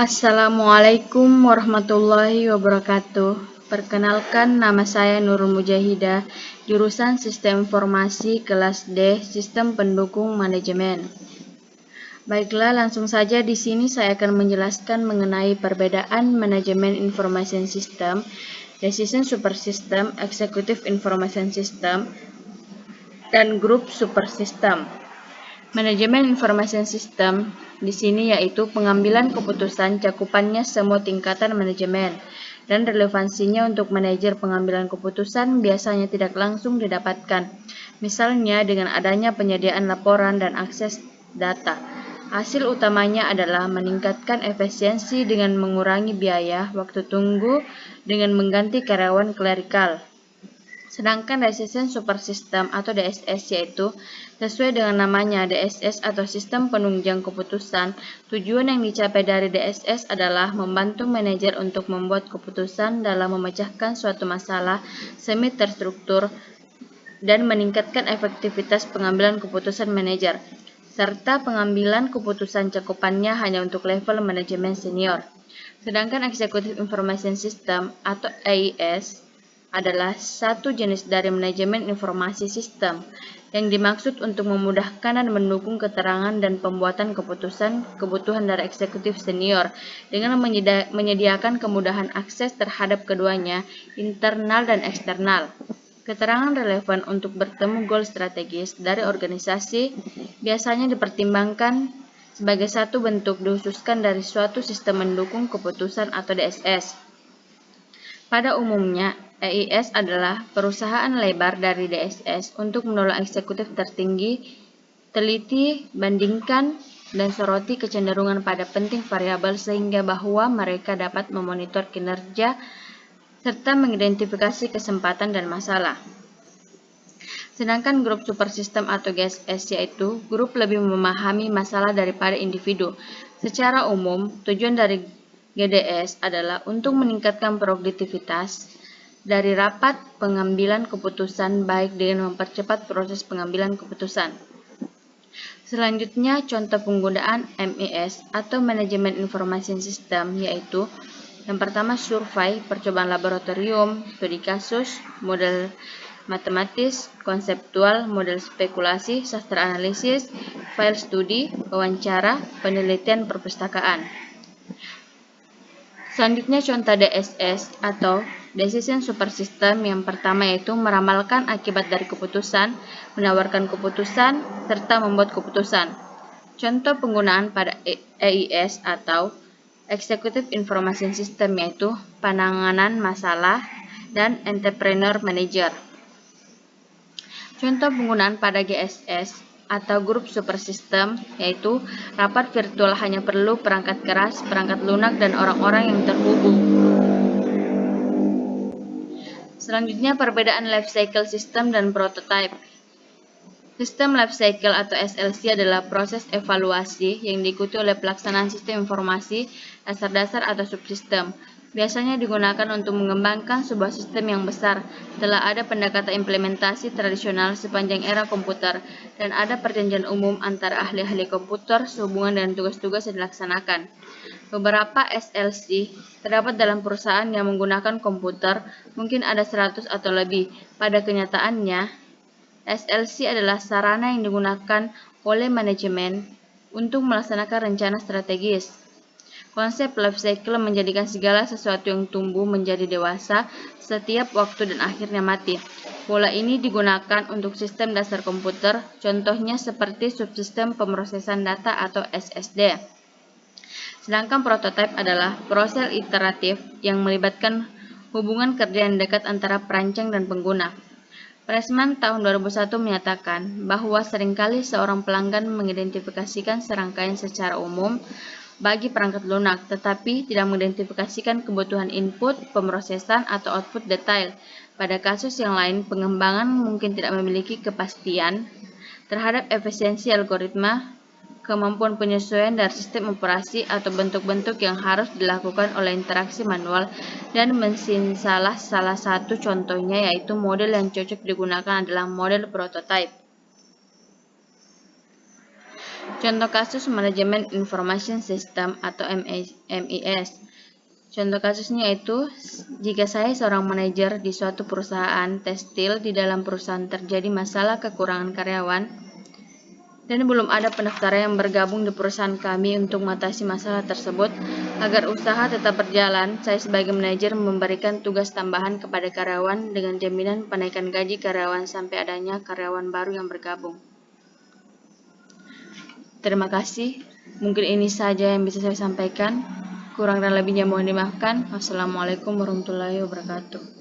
Assalamualaikum warahmatullahi wabarakatuh. Perkenalkan, nama saya Nurul Mujahidah, jurusan Sistem Informasi kelas D, Sistem Pendukung Manajemen. Baiklah, langsung saja di sini saya akan menjelaskan mengenai perbedaan Manajemen Information System, Decision Super System, Executive Information System, dan Group Super System. Manajemen Information System di sini yaitu pengambilan keputusan cakupannya semua tingkatan manajemen dan relevansinya untuk manajer pengambilan keputusan biasanya tidak langsung didapatkan. Misalnya dengan adanya penyediaan laporan dan akses data. Hasil utamanya adalah meningkatkan efisiensi dengan mengurangi biaya, waktu tunggu dengan mengganti karyawan klerikal. Sedangkan Decision Super System atau DSS yaitu sesuai dengan namanya DSS atau Sistem Penunjang Keputusan. Tujuan yang dicapai dari DSS adalah membantu manajer untuk membuat keputusan dalam memecahkan suatu masalah semi terstruktur dan meningkatkan efektivitas pengambilan keputusan manajer, serta pengambilan keputusan cakupannya hanya untuk level manajemen senior. Sedangkan Executive Information System atau EIS adalah satu jenis dari manajemen informasi sistem yang dimaksud untuk memudahkan dan mendukung keterangan dan pembuatan kebutuhan dari eksekutif senior dengan menyediakan kemudahan akses terhadap keduanya, internal dan eksternal. Keterangan relevan untuk bertemu goal strategis dari organisasi biasanya dipertimbangkan sebagai satu bentuk dikhususkan dari suatu sistem mendukung keputusan atau DSS. Pada umumnya, EIS adalah perusahaan lebar dari DSS untuk menolong eksekutif tertinggi, teliti, bandingkan, dan soroti kecenderungan pada penting variabel sehingga bahwa mereka dapat memonitor kinerja serta mengidentifikasi kesempatan dan masalah. Sedangkan grup super system atau GSS yaitu grup lebih memahami masalah daripada individu. Secara umum, tujuan dari GDS adalah untuk meningkatkan produktivitas dari rapat pengambilan keputusan baik dengan mempercepat proses pengambilan keputusan. Selanjutnya, contoh penggunaan MES atau Manajemen Information System yaitu yang pertama survei, percobaan laboratorium, studi kasus, model matematis, konseptual, model spekulasi, sastra analisis, file studi, wawancara, penelitian perpustakaan. Selanjutnya contoh DSS atau Decision Super System yang pertama yaitu meramalkan akibat dari keputusan, menawarkan keputusan, serta membuat keputusan. Contoh penggunaan pada EIS atau Executive Information System yaitu penanganan masalah dan Entrepreneur Manager. Contoh penggunaan pada GSS atau grup super system yaitu rapat virtual hanya perlu perangkat keras, perangkat lunak, dan orang-orang yang terhubung. Selanjutnya perbedaan life cycle system dan prototype. Sistem life cycle atau SLC adalah proses evaluasi yang diikuti oleh pelaksanaan sistem informasi, dasar-dasar atau subsistem. Biasanya digunakan untuk mengembangkan sebuah sistem yang besar. Telah ada pendekatan implementasi tradisional sepanjang era komputer dan ada perjanjian umum antara ahli-ahli komputer sehubungan dengan tugas-tugas yang dilaksanakan. Beberapa SLC terdapat dalam perusahaan yang menggunakan komputer, mungkin ada 100 atau lebih. Pada kenyataannya, SLC adalah sarana yang digunakan oleh manajemen untuk melaksanakan rencana strategis. Konsep life cycle menjadikan segala sesuatu yang tumbuh menjadi dewasa setiap waktu dan akhirnya mati. Pola ini digunakan untuk sistem dasar komputer, contohnya seperti subsistem pemrosesan data atau SSD. Sedangkan prototipe adalah proses iteratif yang melibatkan hubungan kerja yang dekat antara perancang dan pengguna. Pressman tahun 2001 menyatakan bahwa seringkali seorang pelanggan mengidentifikasikan serangkaian secara umum bagi perangkat lunak, tetapi tidak mengidentifikasikan kebutuhan input, pemrosesan, atau output detail. Pada kasus yang lain, pengembangan mungkin tidak memiliki kepastian terhadap efisiensi algoritma, kemampuan penyesuaian dari sistem operasi, atau bentuk-bentuk yang harus dilakukan oleh interaksi manual dan mesin. Salah satu contohnya yaitu model yang cocok digunakan adalah model prototype. Contoh kasus manajemen information system atau MIS. Contoh kasusnya itu, jika saya seorang manajer di suatu perusahaan tekstil, di dalam perusahaan terjadi masalah kekurangan karyawan, dan belum ada pendaftar yang bergabung di perusahaan kami untuk mengatasi masalah tersebut. Agar usaha tetap berjalan, saya sebagai manajer memberikan tugas tambahan kepada karyawan dengan jaminan penaikan gaji karyawan sampai adanya karyawan baru yang bergabung. Terima kasih. Mungkin ini saja yang bisa saya sampaikan. Kurang dan lebihnya mohon dimaafkan. Wassalamualaikum warahmatullahi wabarakatuh.